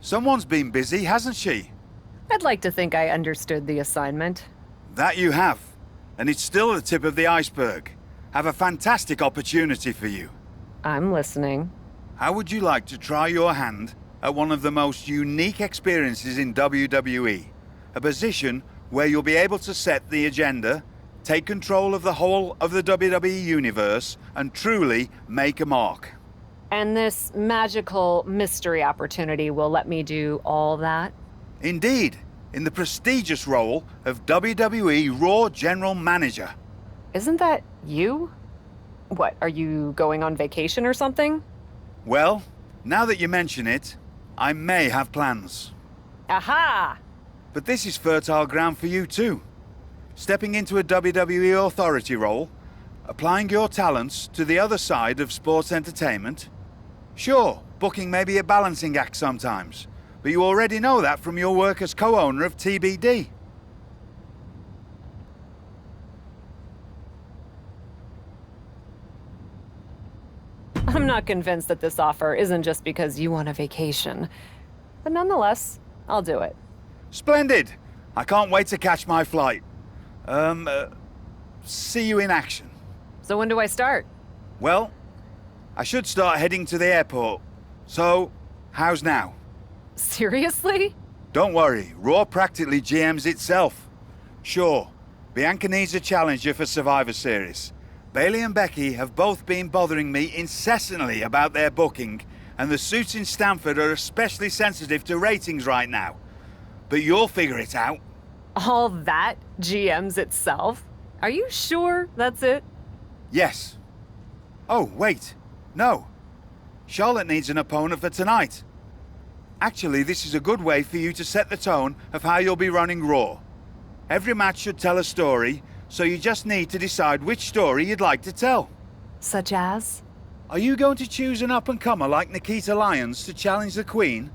Someone's been busy, hasn't she? I'd like to think I understood the assignment. That you have. And it's still the tip of the iceberg. Have a fantastic opportunity for you. I'm listening. How would you like to try your hand at one of the most unique experiences in WWE? A position where you'll be able to set the agenda, take control of the whole of the WWE universe, and truly make a mark. And this magical mystery opportunity will let me do all that? Indeed, in the prestigious role of WWE Raw General Manager. Isn't that you? What, are you going on vacation or something? Well, now that you mention it, I may have plans. Aha! But this is fertile ground for you too. Stepping into a WWE authority role, applying your talents to the other side of sports entertainment. Sure, booking may be a balancing act sometimes, but you already know that from your work as co-owner of TBD. I'm not convinced that this offer isn't just because you want a vacation. But nonetheless, I'll do it. Splendid! I can't wait to catch my flight. See you in action. So when do I start? Well, I should start heading to the airport. So, how's now? Seriously? Don't worry, Raw practically GMs itself. Sure, Bianca needs a challenger for Survivor Series. Bayley and Becky have both been bothering me incessantly about their booking, and the suits in Stamford are especially sensitive to ratings right now. But you'll figure it out. All that GMs itself? Are you sure that's it? Yes. Oh, wait. No. Charlotte needs an opponent for tonight. Actually, this is a good way for you to set the tone of how you'll be running Raw. Every match should tell a story, so you just need to decide which story you'd like to tell. Such as? Are you going to choose an up-and-comer like Nikita Lyons to challenge the Queen?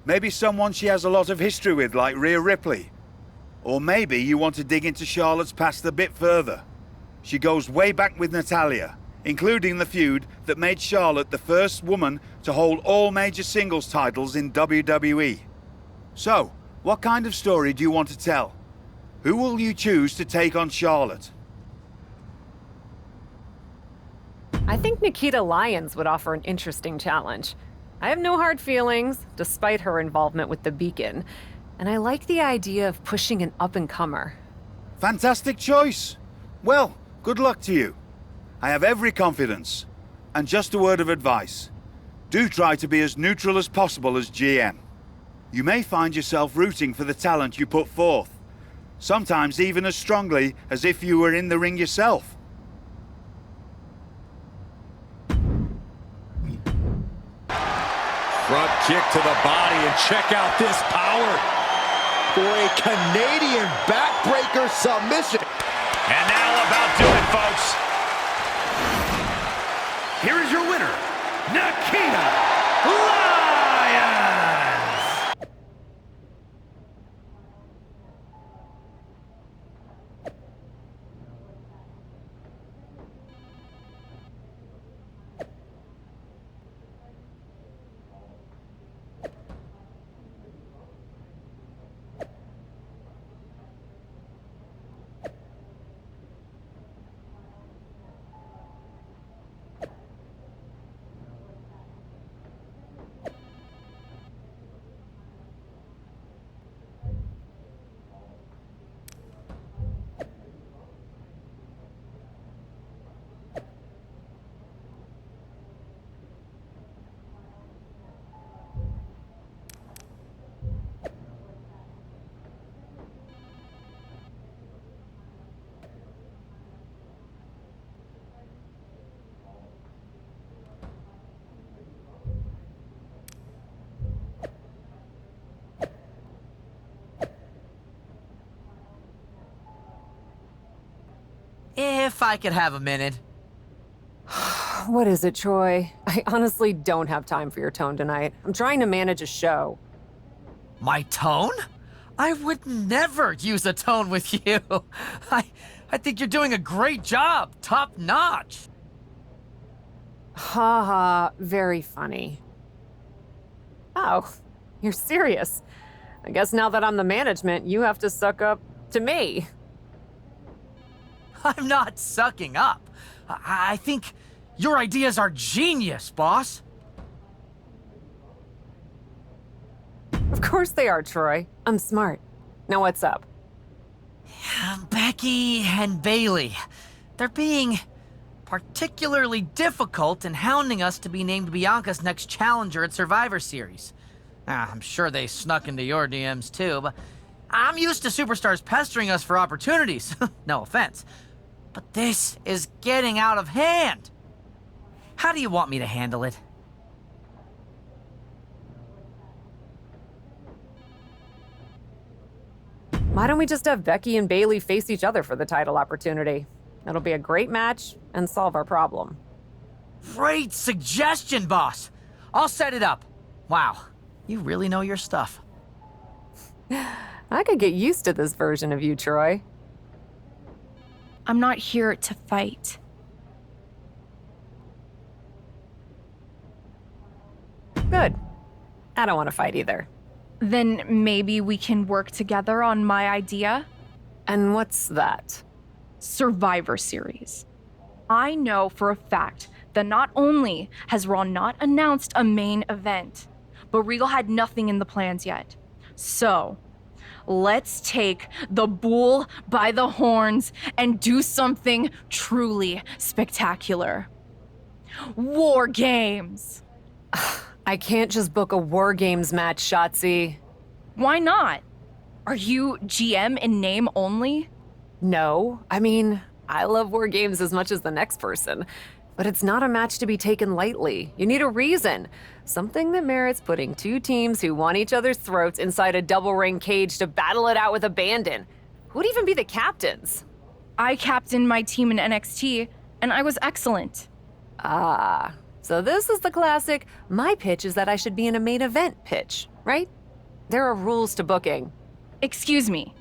Maybe someone she has a lot of history with, like Rhea Ripley. Or maybe you want to dig into Charlotte's past a bit further. She goes way back with Natalya, including the feud that made Charlotte the first woman to hold all major singles titles in WWE. So, what kind of story do you want to tell? Who will you choose to take on Charlotte? I think Nikita Lyons would offer an interesting challenge. I have no hard feelings, despite her involvement with the Beacon, and I like the idea of pushing an up-and-comer. Fantastic choice! Well, good luck to you. I have every confidence. And just a word of advice. Do try to be as neutral as possible as GM. You may find yourself rooting for the talent you put forth. Sometimes even as strongly as if you were in the ring yourself. Front kick to the body, and check out this power for a Canadian backbreaker submission. And that'll about do it, folks. Here is your winner, Nikita Lyons! If I could have a minute. What is it, Troy? I honestly don't have time for your tone tonight. I'm trying to manage a show. My tone? I would never use a tone with you. I think you're doing a great job. Top notch. Ha ha, very funny. Oh, you're serious. I guess now that I'm the management, you have to suck up to me. I'm not sucking up. I think your ideas are genius, boss. Of course they are, Troy. I'm smart. Now what's up? Becky and Bailey. They're being particularly difficult in hounding us to be named Bianca's next challenger at Survivor Series. I'm sure they snuck into your DMs too, but I'm used to superstars pestering us for opportunities. No offense. But this is getting out of hand. How do you want me to handle it? Why don't we just have Becky and Bailey face each other for the title opportunity? It'll be a great match and solve our problem. Great suggestion, boss. I'll set it up. Wow, you really know your stuff. I could get used to this version of you, Troy. I'm not here to fight. Good. I don't want to fight either. Then maybe we can work together on my idea? And what's that? Survivor Series. I know for a fact that not only has Raw not announced a main event, but Regal had nothing in the plans yet. So, let's take the bull by the horns and do something truly spectacular. War Games! I can't just book a War Games match, Shotzi. Why not? Are you GM in name only? No, I mean, I love War Games as much as the next person. But it's not a match to be taken lightly. You need a reason. Something that merits putting two teams who want each other's throats inside a double ring cage to battle it out with abandon. Who'd even be the captains? I captained my team in NXT, and I was excellent. Ah, so this is the classic, my pitch is that I should be in a main event pitch, right? There are rules to booking. Excuse me,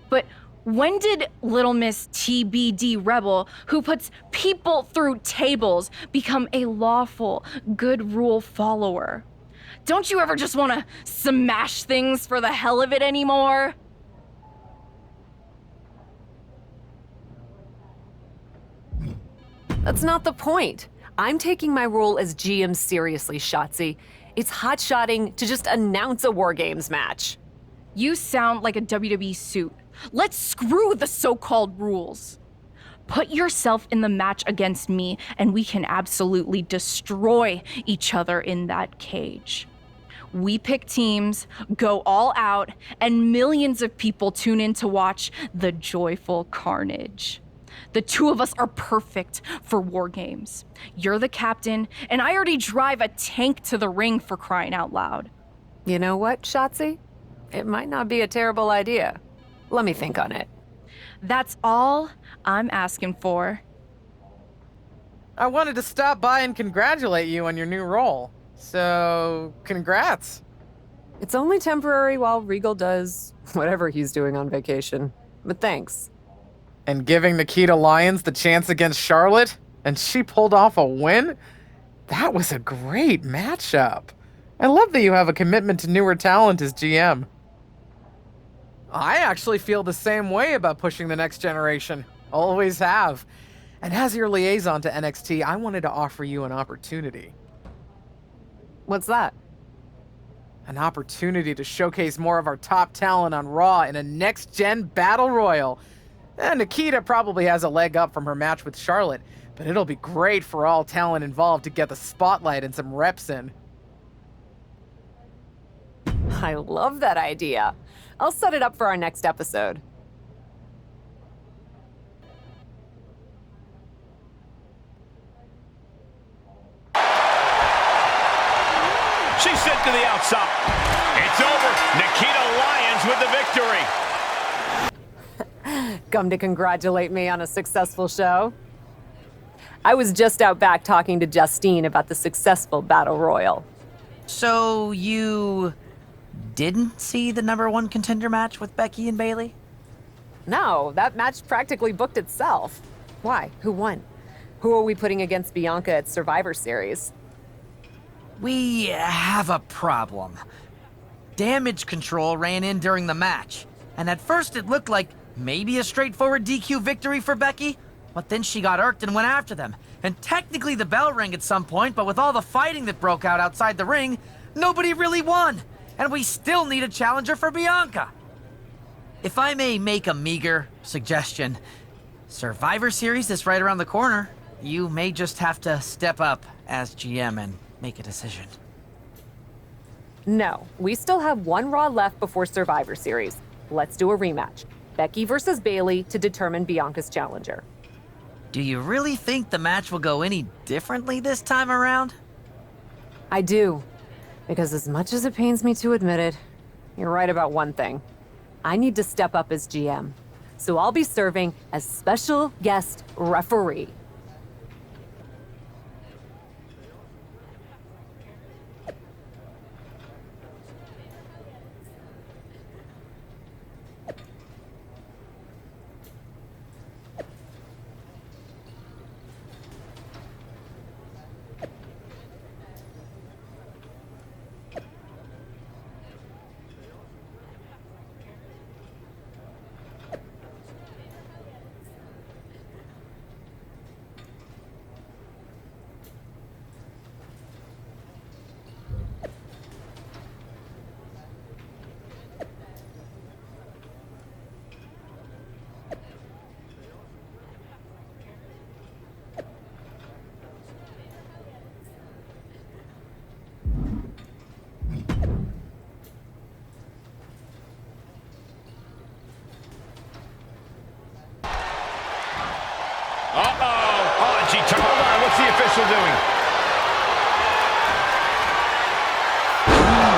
but when did Little Miss TBD Rebel, who puts people through tables, become a lawful, good rule follower? Don't you ever just want to smash things for the hell of it anymore? That's not the point. I'm taking my role as GM seriously, Shotzi. It's hot-shotting to just announce a War Games match. You sound like a WWE suit. Let's screw the so-called rules. Put yourself in the match against me, and we can absolutely destroy each other in that cage. We pick teams, go all out, and millions of people tune in to watch the joyful carnage. The two of us are perfect for War Games. You're the captain, and I already drive a tank to the ring, for crying out loud. You know what, Shotzi? It might not be a terrible idea. Let me think on it. That's all I'm asking for. I wanted to stop by and congratulate you on your new role. So, congrats. It's only temporary while Regal does whatever he's doing on vacation. But thanks. And giving Nikita Lyons the chance against Charlotte, and she pulled off a win? That was a great matchup. I love that you have a commitment to newer talent as GM. I actually feel the same way about pushing the next generation. Always have. And as your liaison to NXT, I wanted to offer you an opportunity. What's that? An opportunity to showcase more of our top talent on Raw in a next-gen battle royal. And Nikita probably has a leg up from her match with Charlotte, but it'll be great for all talent involved to get the spotlight and some reps in. I love that idea. I'll set it up for our next episode. She's sent to the outside. It's over. Nikita Lyons with the victory. Come to congratulate me on a successful show? I was just out back talking to Justine about the successful Battle Royal. So you didn't see the #1 contender match with Becky and Bailey? No, that match practically booked itself. Why? Who won? Who are we putting against Bianca at Survivor Series? We have a problem. Damage control ran in during the match, and at first it looked like maybe a straightforward DQ victory for Becky, but then she got irked and went after them. And technically the bell rang at some point, but with all the fighting that broke out outside the ring, nobody really won. And we still need a challenger for Bianca. If I may make a meager suggestion, Survivor Series is right around the corner. You may just have to step up as GM and make a decision. No, we still have one Raw left before Survivor Series. Let's do a rematch. Becky versus Bayley to determine Bianca's challenger. Do you really think the match will go any differently this time around? I do. Because as much as it pains me to admit it, you're right about one thing. I need to step up as GM. So I'll be serving as special guest referee. Hold on, what's the official doing?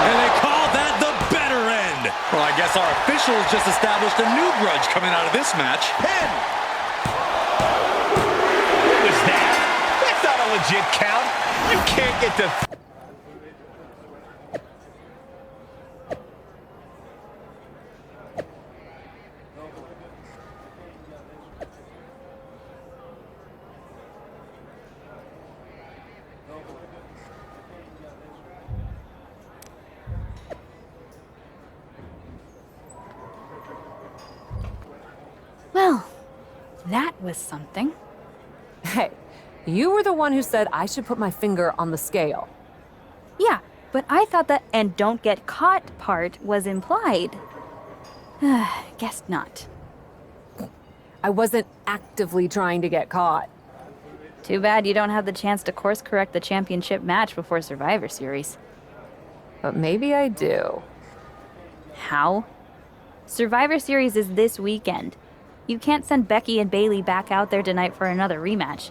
And they call that the better end. Well, I guess our officials just established a new grudge coming out of this match. Pin! What was that? That's not a legit count. You can't get the... Well, that was something. Hey, you were the one who said I should put my finger on the scale. Yeah, but I thought that "and don't get caught" part was implied. Guess not. I wasn't actively trying to get caught. Too bad you don't have the chance to course correct the championship match before Survivor Series. But maybe I do. How? Survivor Series is this weekend. You can't send Becky and Bayley back out there tonight for another rematch.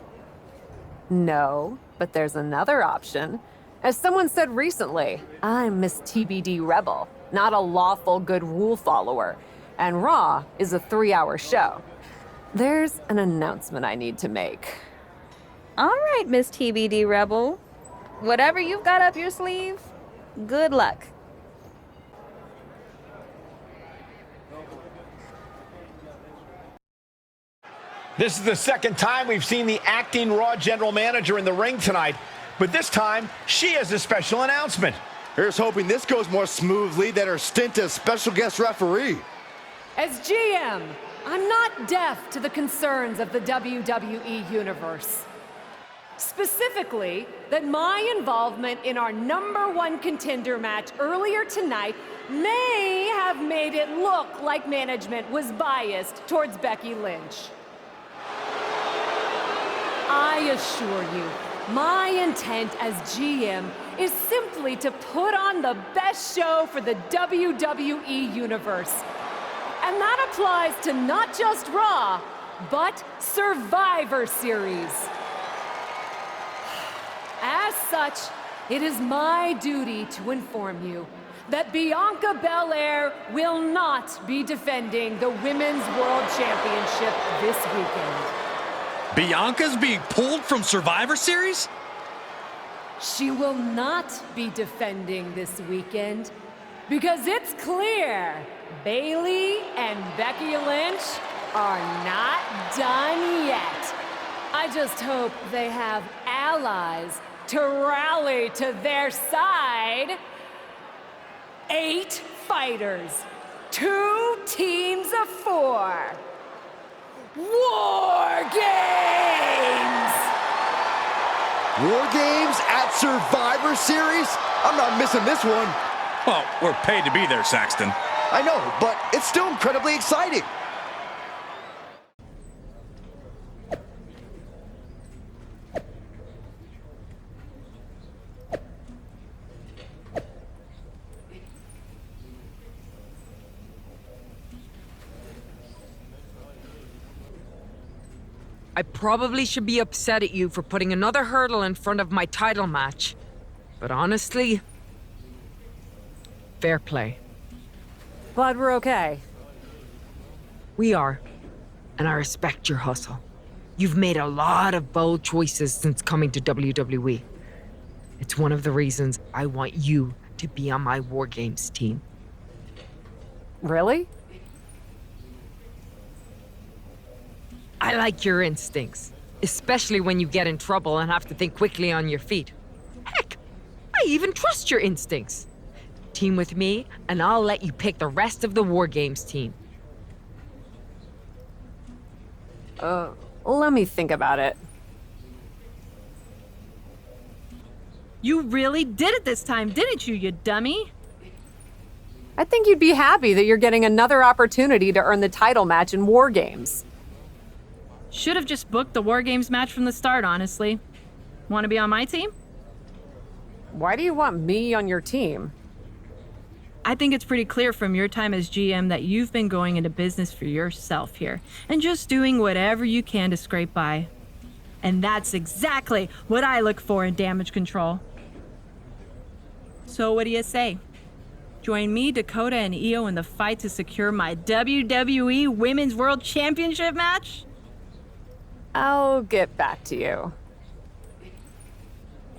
No, but there's another option. As someone said recently, I'm Miss TBD Rebel, not a lawful good rule follower. And Raw is a 3-hour show. There's an announcement I need to make. All right, Miss TBD Rebel. Whatever you've got up your sleeve, good luck. This is the second time we've seen the acting Raw general manager in the ring tonight, but this time she has a special announcement. Here's hoping this goes more smoothly than her stint as special guest referee. As GM, I'm not deaf to the concerns of the WWE Universe. Specifically, that my involvement in our #1 contender match earlier tonight may have made it look like management was biased towards Becky Lynch. I assure you, my intent as GM is simply to put on the best show for the WWE Universe. And that applies to not just Raw, but Survivor Series. As such, it is my duty to inform you that Bianca Belair will not be defending the Women's World Championship this weekend. Bianca's being pulled from Survivor Series? She will not be defending this weekend because it's clear Bayley and Becky Lynch are not done yet. I just hope they have allies to rally to their side 8 fighters, 2 teams of 4. War Games! War Games at Survivor Series? I'm not missing this one. Well, we're paid to be there, Saxton. I know, but it's still incredibly exciting. I probably should be upset at you for putting another hurdle in front of my title match. But honestly, fair play. Glad we're okay. We are, and I respect your hustle. You've made a lot of bold choices since coming to WWE. It's one of the reasons I want you to be on my War Games team. Really? I like your instincts, especially when you get in trouble and have to think quickly on your feet. Heck, I even trust your instincts. Team with me, and I'll let you pick the rest of the War Games team. Let me think about it. You really did it this time, didn't you, you dummy? I think you'd be happy that you're getting another opportunity to earn the title match in War Games. Should have just booked the War Games match from the start, honestly. Want to be on my team? Why do you want me on your team? I think it's pretty clear from your time as GM that you've been going into business for yourself here and just doing whatever you can to scrape by. And that's exactly what I look for in damage control. So what do you say? Join me, Dakota, and Io in the fight to secure my WWE Women's World Championship match? I'll get back to you.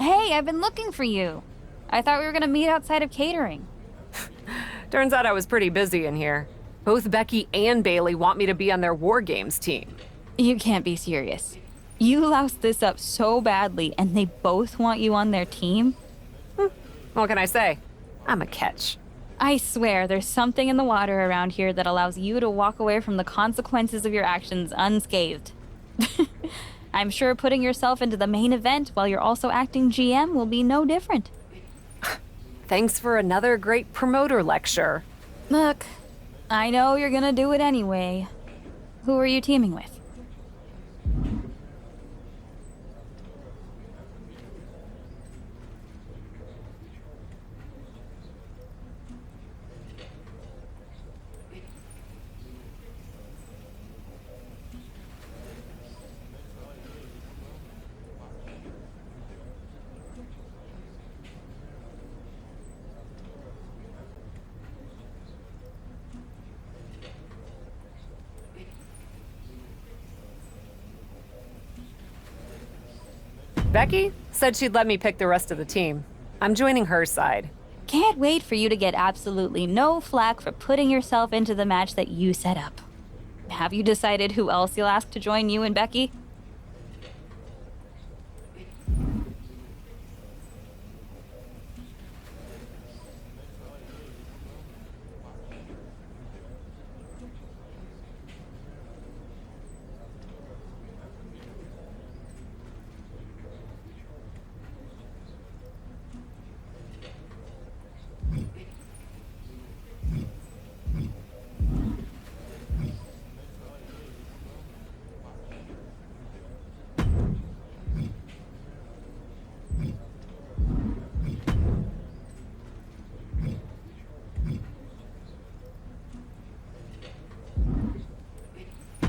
Hey, I've been looking for you. I thought we were gonna meet outside of catering. Turns out I was pretty busy in here. Both Becky and Bailey want me to be on their War Games team. You can't be serious. You loused this up so badly, and they both want you on their team? What can I say? I'm a catch. I swear, there's something in the water around here that allows you to walk away from the consequences of your actions unscathed. I'm sure putting yourself into the main event while you're also acting GM will be no different. Thanks for another great promoter lecture. Look, I know you're gonna do it anyway. Who are you teaming with? Becky said she'd let me pick the rest of the team. I'm joining her side. Can't wait for you to get absolutely no flack for putting yourself into the match that you set up. Have you decided who else you'll ask to join you and Becky?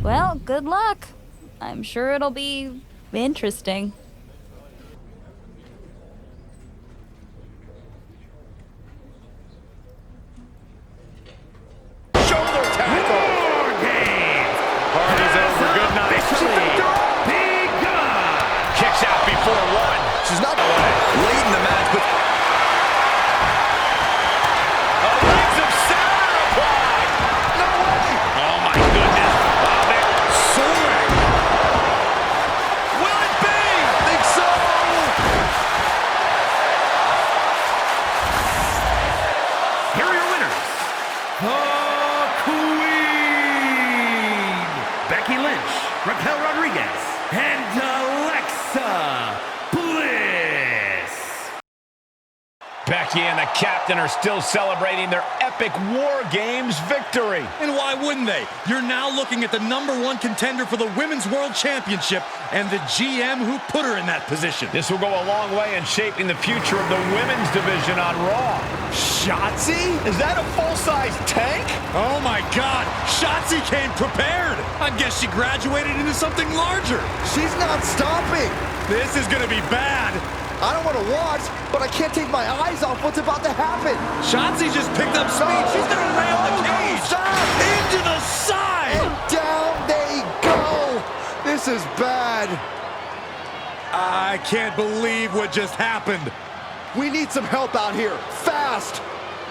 Well, good luck. I'm sure it'll be interesting. Shoulder tackle. Party's over. Good night. Kicks out before one. She's not late in the match, but Legs of Saturn applied. no way. Oh my goodness. Oh, they're soaring. Will it be? I think so. the Queen, Becky Lynch, Raquel Rodriguez, and Alexa Bliss. Becky and the captain are still celebrating their epic War Games victory. And why wouldn't they? You're now looking at the #1 contender for the Women's World Championship and the GM who put her in that position. This will go a long way in shaping the future of the women's division on Raw. Shotzi? Is that a full-size tank? Oh my God, Shotzi came prepared. I guess she graduated into something larger. She's not stopping. This is gonna be bad. I don't want to watch, but I can't take my eyes off what's about to happen. Shotzi just picked up speed. She's gonna ram the cage. Stop. Into the side. And down they go. This is bad. I can't believe what just happened. We need some help out here, fast.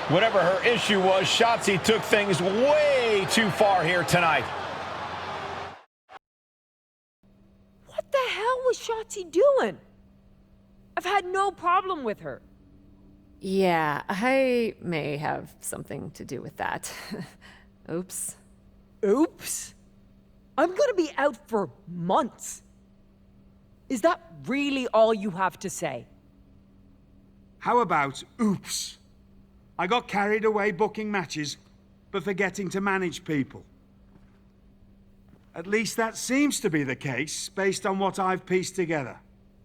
Whatever her issue was, Shotzi took things way too far here tonight. What the hell was Shotzi doing? I've had no problem with her. Yeah, I may have something to do with that. Oops. Oops. I'm gonna be out for months. Is that really all you have to say? How about oops? I got carried away booking matches, but forgetting to manage people. At least that seems to be the case, based on what I've pieced together.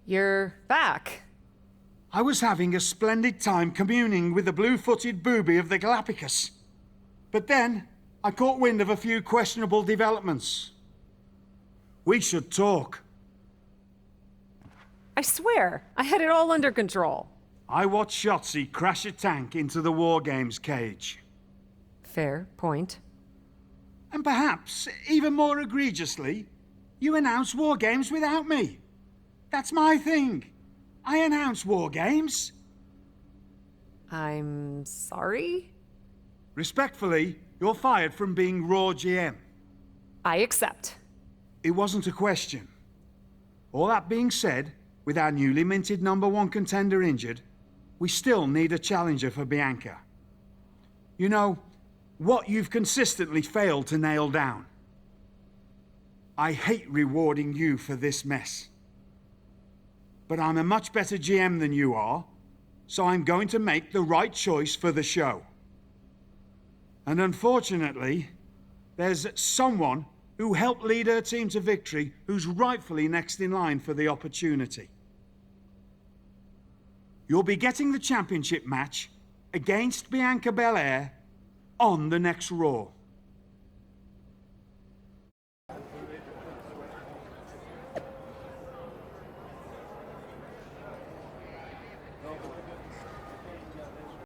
You're back. I was having a splendid time communing with the blue-footed booby of the Galapagos. But then, I caught wind of a few questionable developments. We should talk. I swear, I had it all under control. I watched Shotzi crash a tank into the War Games cage. Fair point. And perhaps, even more egregiously, you announced War Games without me. That's my thing. I announce War Games. I'm sorry? Respectfully, you're fired from being Raw GM. I accept. It wasn't a question. All that being said, with our newly minted #1 contender injured, we still need a challenger for Bianca. You know, what you've consistently failed to nail down. I hate rewarding you for this mess. But I'm a much better GM than you are, so I'm going to make the right choice for the show. And unfortunately, there's someone who helped lead her team to victory who's rightfully next in line for the opportunity. You'll be getting the championship match against Bianca Belair on the next Raw.